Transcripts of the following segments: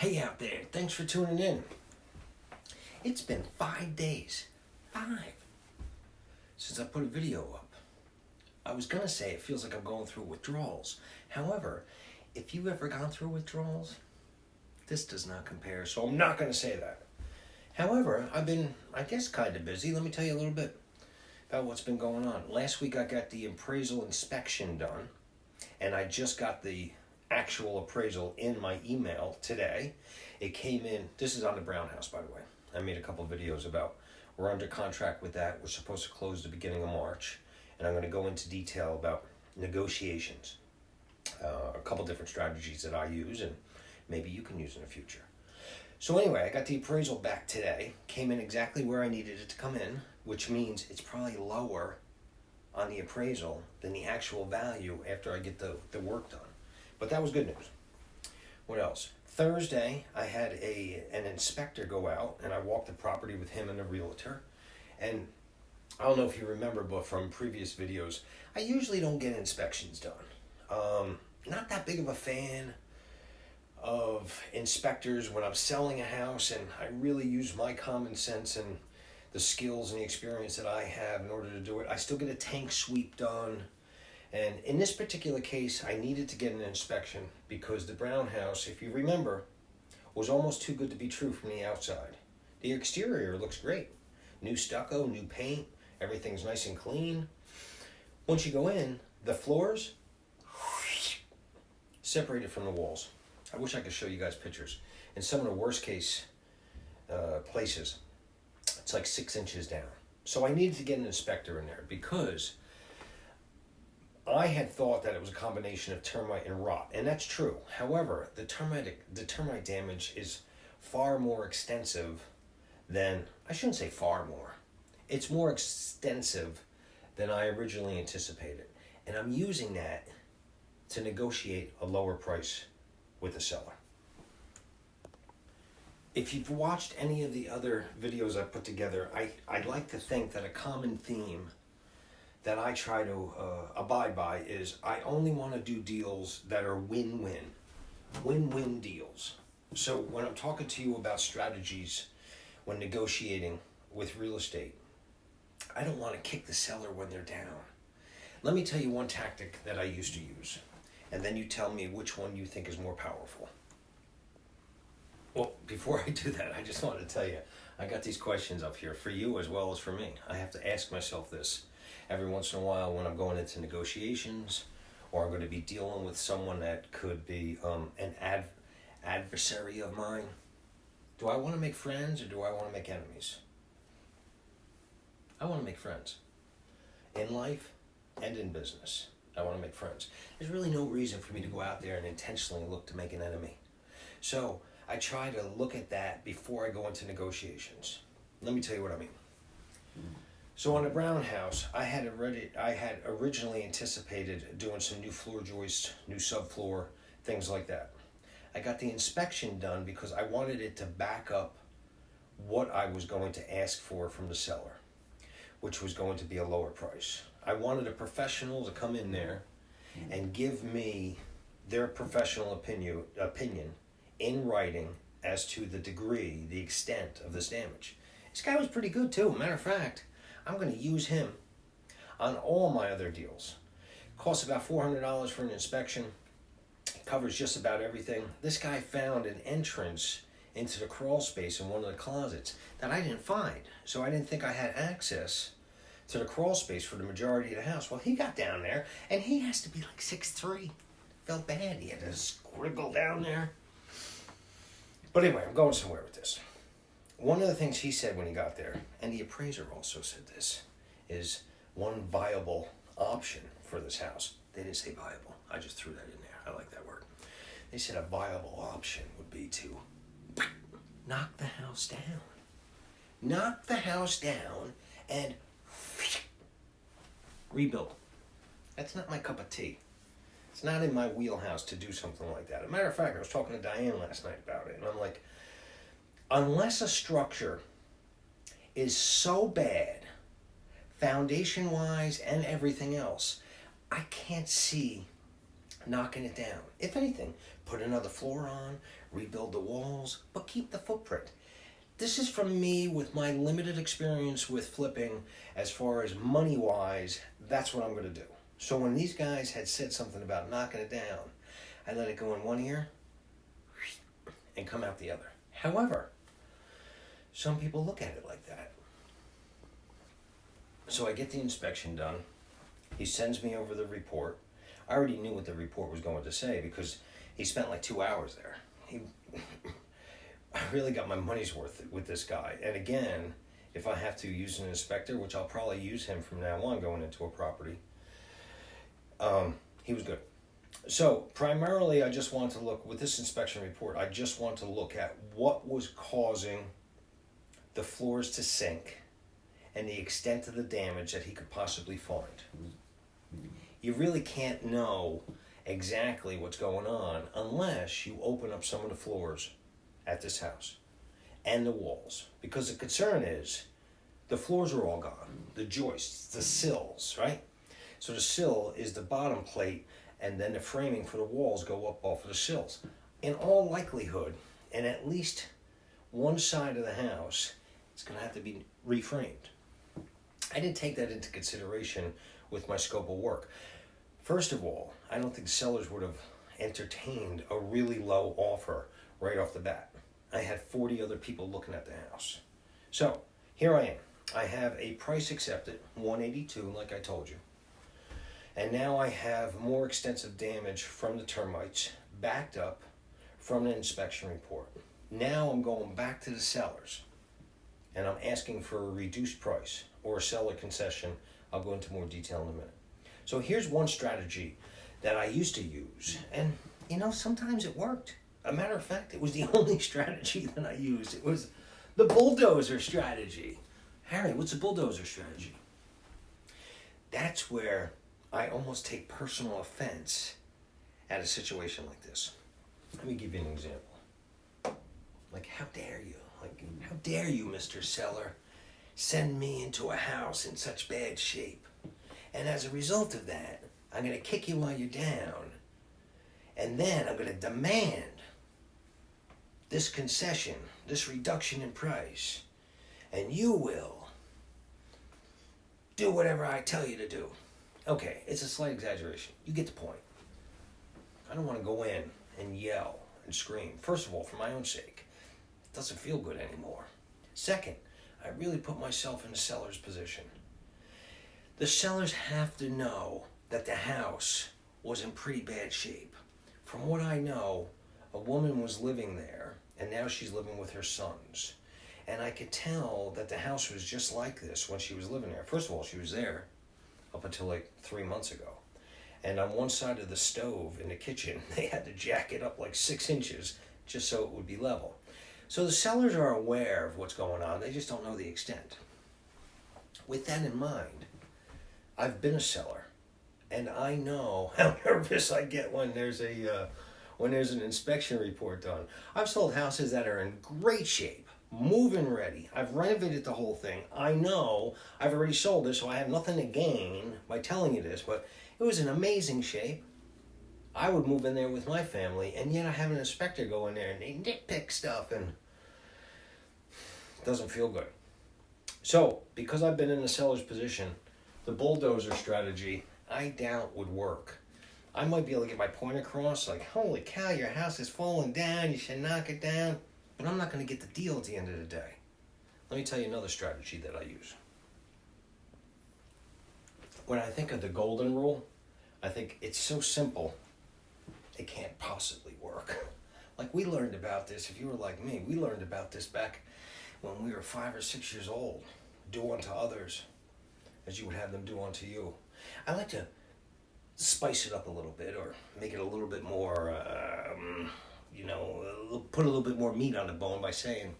Hey out there, thanks for tuning in. It's been 5 days, since I put a video up. I was gonna say it feels like I'm going through withdrawals. However, if you've ever gone through withdrawals, this does not compare, so I'm not gonna say that. However, I've been, I guess, kind of busy. Let me tell you a little bit about what's been going on. Last week I got the appraisal inspection done, and I just got the actual appraisal in my email today. It came in, this is on the Brown House, by the way. I made a couple videos about, we're under contract with that. We're supposed to close the beginning of March, and I'm going to go into detail about negotiations, a couple different strategies that I use and maybe you can use in the future. So anyway, I got the appraisal back today, came in exactly where I needed it to come in, which means it's probably lower on the appraisal than the actual value after I get the work done. But that was good news. What else? Thursday, I had an inspector go out, and I walked the property with him and a realtor. And I don't know if you remember, but from previous videos, I usually don't get inspections done. Not that big of a fan of inspectors when I'm selling a house, and I really use my common sense and the skills and the experience that I have in order to do it. I still get a tank sweep done. And in this particular case, I needed to get an inspection because the Brown House, if you remember, was almost too good to be true from the outside. The exterior looks great. New stucco, new paint, everything's nice and clean. Once you go in, the floors separated from the walls. I wish I could show you guys pictures. In some of the worst case places, it's like 6 inches down. So I needed to get an inspector in there because I had thought that it was a combination of termite and rot, and that's true. However, the termite damage is far more extensive than, I shouldn't say far more, it's more extensive than I originally anticipated. And I'm using that to negotiate a lower price with the seller. If you've watched any of the other videos I put together, I'd like to think that a common theme that I try to abide by is I only want to do deals that are win-win deals. So when I'm talking to you about strategies when negotiating with real estate, I don't want to kick the seller when they're down. Let me tell you one tactic that I used to use, and then you tell me which one you think is more powerful. Well, before I do that, I just wanted to tell you, I got these questions up here for you as well as for me. I have to ask myself this every once in a while when I'm going into negotiations, or I'm going to be dealing with someone that could be an adversary of mine. Do I want to make friends or do I want to make enemies? I want to make friends. In life and in business, I want to make friends. There's really no reason for me to go out there and intentionally look to make an enemy. So I try to look at that before I go into negotiations. Let me tell you what I mean. So on the Brown House, I had originally anticipated doing some new floor joists, new subfloor, things like that. I got the inspection done because I wanted it to back up what I was going to ask for from the seller, which was going to be a lower price. I wanted a professional to come in there and give me their professional opinion in writing as to the degree, the extent of this damage. This guy was pretty good too. Matter of fact, I'm going to use him on all my other deals. Costs about $400 for an inspection. It covers just about everything. This guy found an entrance into the crawl space in one of the closets that I didn't find. So I didn't think I had access to the crawl space for the majority of the house. Well, he got down there, and he has to be like 6'3". Felt bad. He had to scribble down there. But anyway, I'm going somewhere with this. One of the things he said when he got there, and the appraiser also said this, is one viable option for this house. They didn't say viable. I just threw that in there. I like that word. They said a viable option would be to knock the house down. Knock the house down and rebuild. That's not my cup of tea. It's not in my wheelhouse to do something like that. As a matter of fact, I was talking to Diane last night about it, and I'm like, unless a structure is so bad, foundation-wise and everything else, I can't see knocking it down. If anything, put another floor on, rebuild the walls, but keep the footprint. This is from me with my limited experience with flipping as far as money-wise. That's what I'm going to do. So when these guys had said something about knocking it down, I let it go in one ear and come out the other. However, some people look at it like that. So I get the inspection done. He sends me over the report. I already knew what the report was going to say because he spent like 2 hours there. I really got my money's worth with this guy. And again, if I have to use an inspector, which I'll probably use him from now on going into a property, he was good. So primarily I just want to look, with this inspection report, I just want to look at what was causing the floors to sink and the extent of the damage that he could possibly find. You really can't know exactly what's going on unless you open up some of the floors at this house and the walls, because the concern is the floors are all gone, the joists, the sills, right? So the sill is the bottom plate, and then the framing for the walls go up off of the sills. In all likelihood, in at least one side of the house, it's going to have to be reframed. I didn't take that into consideration with my scope of work. First of all, I don't think sellers would have entertained a really low offer right off the bat. I had 40 other people looking at the house. So here I am. I have a price accepted, $182, like I told you. And now I have more extensive damage from the termites backed up from an inspection report. Now I'm going back to the sellers and I'm asking for a reduced price or a seller concession. I'll go into more detail in a minute. So here's one strategy that I used to use, and sometimes it worked. A matter of fact, it was the only strategy that I used. It was the bulldozer strategy. Harry, what's a bulldozer strategy? That's where I almost take personal offense at a situation like this. Let me give you an example. Like, how dare you? Like, how dare you, Mr. Seller, send me into a house in such bad shape? And as a result of that, I'm going to kick you while you're down. And then I'm going to demand this concession, this reduction in price. And you will do whatever I tell you to do. Okay, it's a slight exaggeration. You get the point. I don't want to go in and yell and scream. First of all, for my own sake. It doesn't feel good anymore. Second, I really put myself in the seller's position. The sellers have to know that the house was in pretty bad shape. From what I know, a woman was living there, and now she's living with her sons. And I could tell that the house was just like this when she was living there. First of all, she was there up until like 3 months ago. And on one side of the stove in the kitchen, they had to jack it up like 6 inches just so it would be level. So the sellers are aware of what's going on. They just don't know the extent. With that in mind, I've been a seller, and I know how nervous I get when there's an inspection report done. I've sold houses that are in great shape, move-in ready. I've renovated the whole thing. I know I've already sold it, so I have nothing to gain by telling you this, but it was in amazing shape. I would move in there with my family, and yet I have an inspector go in there and they nitpick stuff, and it doesn't feel good. So, because I've been in the seller's position, the bulldozer strategy, I doubt would work. I might be able to get my point across, like, holy cow, your house is falling down, you should knock it down. But I'm not going to get the deal at the end of the day. Let me tell you another strategy that I use. When I think of the golden rule, I think it's so simple, it can't possibly work. Like, we learned about this, if you were like me, we learned about this back when we were 5 or 6 years old. Do unto others as you would have them do unto you. I like to spice it up a little bit, or make it a little bit more, put a little bit more meat on the bone by saying,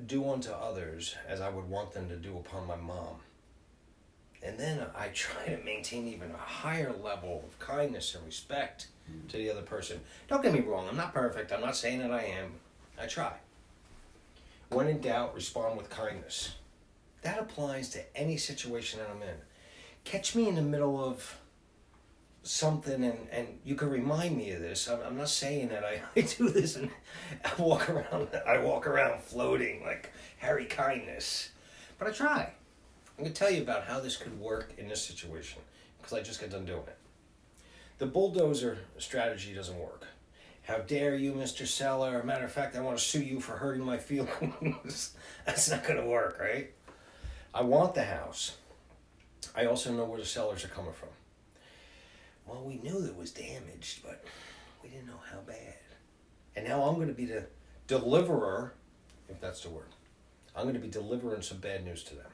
do unto others as I would want them to do upon my mom. And then I try to maintain even a higher level of kindness and respect to the other person. Don't get me wrong, I'm not perfect. I'm not saying that I am. I try. When in doubt, respond with kindness. That applies to any situation that I'm in. Catch me in the middle of something, and you can remind me of this. I'm not saying that I do this and I walk around floating like Harry Kindness, but I try. I'm going to tell you about how this could work in this situation because I just got done doing it. The bulldozer strategy doesn't work. How dare you, Mr. Seller? Matter of fact, I want to sue you for hurting my feelings. That's not going to work, right? I want the house. I also know where the sellers are coming from. Well, we knew that it was damaged, but we didn't know how bad. And now I'm going to be the deliverer, if that's the word. I'm going to be delivering some bad news to them.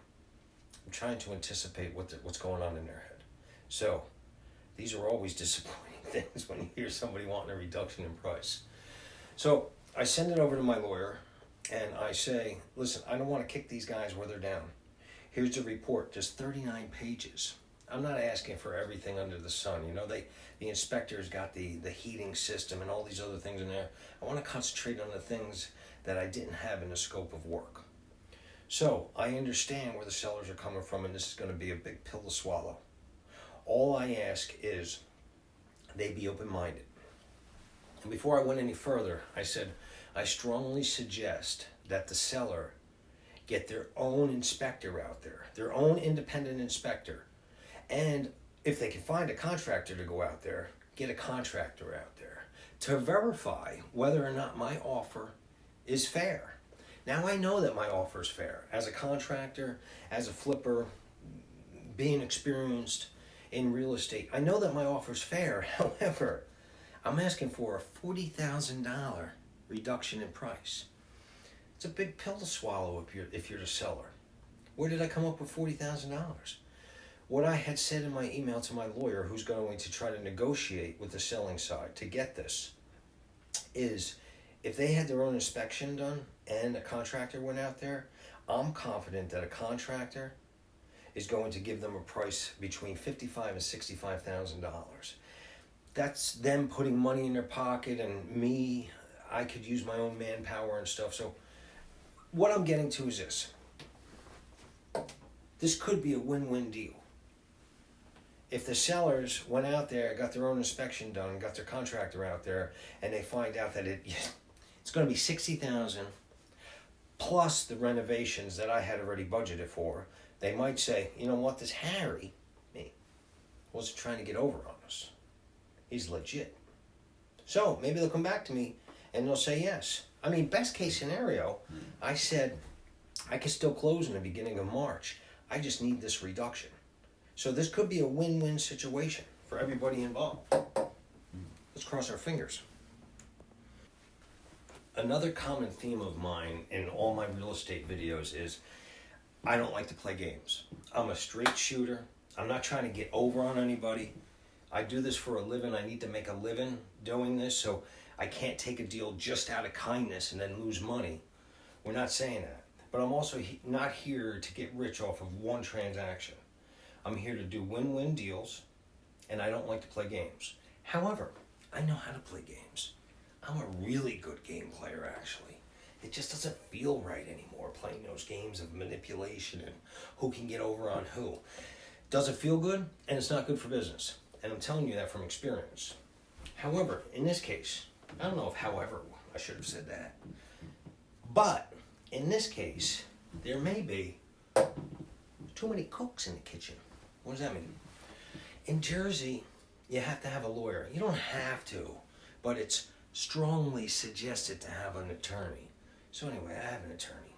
I'm trying to anticipate what's going on in their head. So, these are always disappointing things when you hear somebody wanting a reduction in price. So, I send it over to my lawyer, and I say, listen, I don't want to kick these guys where they're down. Here's the report, just 39 pages. I'm not asking for everything under the sun. You know, the inspector's got the heating system and all these other things in there. I want to concentrate on the things that I didn't have in the scope of work. So I understand where the sellers are coming from, and this is going to be a big pill to swallow. All I ask is they be open-minded. And before I went any further, I said, I strongly suggest that the seller get their own inspector out there, their own independent inspector. And if they can find a contractor to go out there, get a contractor out there to verify whether or not my offer is fair. Now I know that my offer is fair. As a contractor, as a flipper, being experienced in real estate, I know that my offer is fair. However, I'm asking for a $40,000 reduction in price. It's a big pill to swallow if you're the seller. Where did I come up with $40,000? What I had said in my email to my lawyer, who's going to try to negotiate with the selling side to get this, is if they had their own inspection done and a contractor went out there, I'm confident that a contractor is going to give them a price between $55,000 and $65,000. That's them putting money in their pocket, and me, I could use my own manpower and stuff. So what I'm getting to is this. This could be a win-win deal. If the sellers went out there, got their own inspection done, got their contractor out there, and they find out that it's going to be $60,000 plus the renovations that I had already budgeted for, they might say, you know what, this Harry, me, wasn't trying to get over on us. He's legit. So maybe they'll come back to me and they'll say yes. I mean, best case scenario, I said I could still close in the beginning of March. I just need this reduction. So this could be a win-win situation for everybody involved. Let's cross our fingers. Another common theme of mine in all my real estate videos is I don't like to play games. I'm a straight shooter. I'm not trying to get over on anybody. I do this for a living. I need to make a living doing this, so I can't take a deal just out of kindness and then lose money. We're not saying that. But I'm also not here to get rich off of one transaction. I'm here to do win-win deals, and I don't like to play games. However, I know how to play games. I'm a really good game player, actually. It just doesn't feel right anymore, playing those games of manipulation and who can get over on who. Doesn't feel good, and it's not good for business. And I'm telling you that from experience. However, in this case, I don't know if however, I should have said that. But, in this case, there may be too many cooks in the kitchen. What does that mean? In Jersey, you have to have a lawyer. You don't have to, but it's strongly suggested to have an attorney. So anyway, I have an attorney.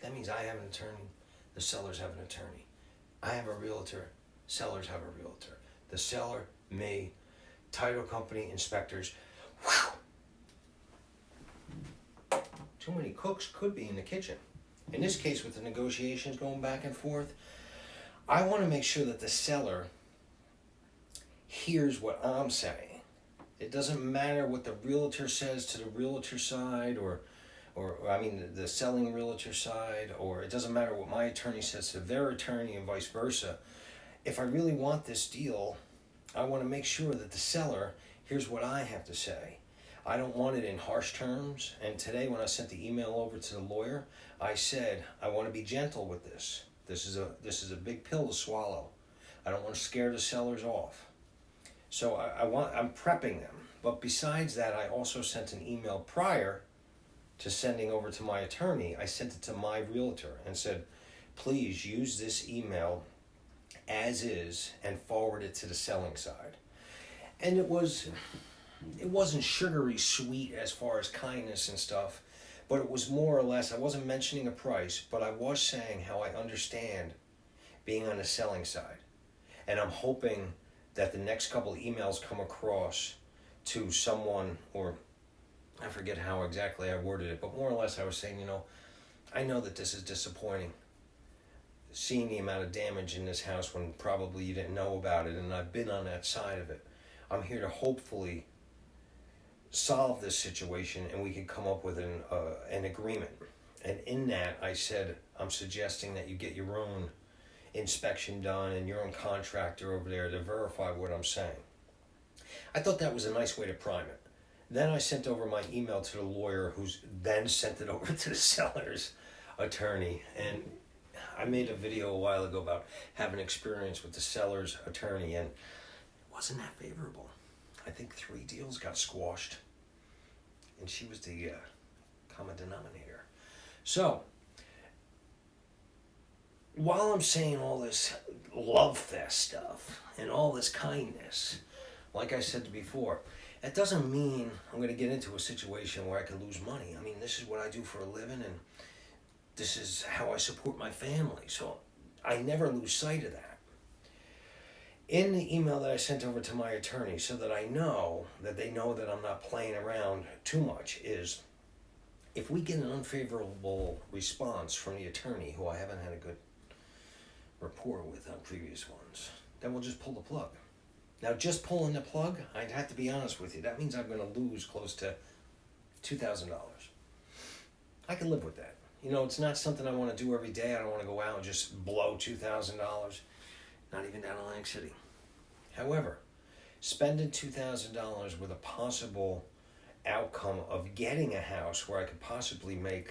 That means I have an attorney, the sellers have an attorney. I have a realtor, sellers have a realtor. The seller, me, title company, inspectors. Whew. Too many cooks could be in the kitchen. In this case, with the negotiations going back and forth, I want to make sure that the seller hears what I'm saying. It doesn't matter what the realtor says to the realtor side or the selling realtor side, or it doesn't matter what my attorney says to their attorney and vice versa. If I really want this deal, I want to make sure that the seller hears what I have to say. I don't want it in harsh terms, and today when I sent the email over to the lawyer, I said, I want to be gentle with this. This is a big pill to swallow. I don't want to scare the sellers off. So I'm prepping them. But besides that, I also sent an email prior to sending over to my attorney. I sent it to my realtor and said, please use this email as is and forward it to the selling side. And it wasn't sugary sweet as far as kindness and stuff, but it was more or less, I wasn't mentioning a price, but I was saying how I understand being on the selling side. And I'm hoping that the next couple of emails come across to someone, or I forget how exactly I worded it, but more or less I was saying, I know that this is disappointing, seeing the amount of damage in this house when probably you didn't know about it, and I've been on that side of it. I'm here to hopefully solve this situation and we can come up with an agreement. And in that, I said, I'm suggesting that you get your own inspection done and your own contractor over there to verify what I'm saying. I thought that was a nice way to prime it. Then I sent over my email to the lawyer, who's then sent it over to the seller's attorney. And I made a video a while ago about having experience with the seller's attorney, and it wasn't that favorable. I think 3 deals got squashed, and she was the common denominator. So, while I'm saying all this love fest stuff and all this kindness, like I said before, that doesn't mean I'm going to get into a situation where I can lose money. I mean, this is what I do for a living, and this is how I support my family. So I never lose sight of that. In the email that I sent over to my attorney, so that I know that they know that I'm not playing around too much, is if we get an unfavorable response from the attorney, who I haven't had a good rapport with on previous ones, then we'll just pull the plug. Now, just pulling the plug, I'd have to be honest with you, that means I'm going to lose close to $2,000. I can live with that. It's not something I want to do every day. I don't want to go out and just blow $2,000, not even down in Atlantic City. However, spending $2,000 with a possible outcome of getting a house where I could possibly make,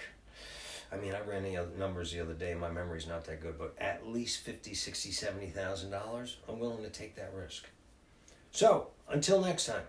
I ran the numbers the other day, my memory's not that good, but at least $50,000, $60,000, $70,000, I'm willing to take that risk. So, until next time.